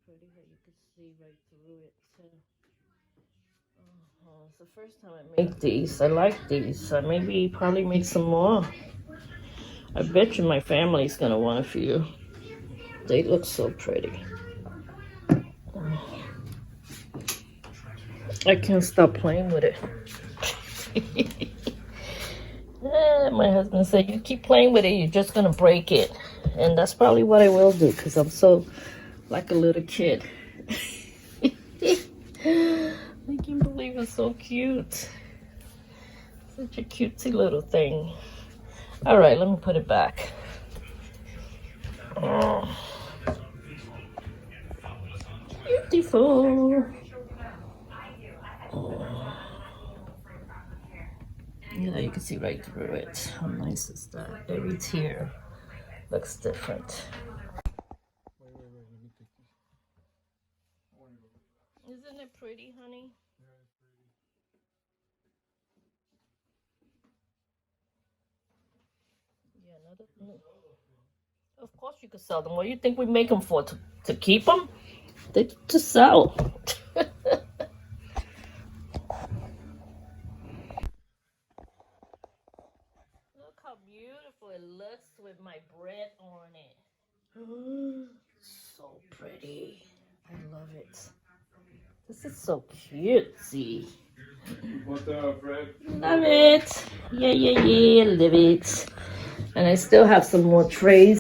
pretty that you can see right through it too. It's the first time I make these. I like these. Maybe probably make some more. I bet you my family's gonna want a few. They look so pretty. I can't stop playing with it. My husband said, you keep playing with it, you're just gonna break it. And that's probably what I will do, because I'm so like a little kid. I can't believe it's so cute. Such a cutesy little thing. All right, let me put it back. Oh. Beautiful. Oh. Yeah, you can see right through it. How nice is that? Every tear looks different. Wait, let me take this. Isn't it pretty, honey? Yeah, another. Of course you could sell them. What do you think we make them for? To keep them? They're to sell. Look how beautiful it looks with my bread on it. So pretty. I love it. This is so cutesy. Want the bread? Love it. Yeah, love it. And I still have some more trays.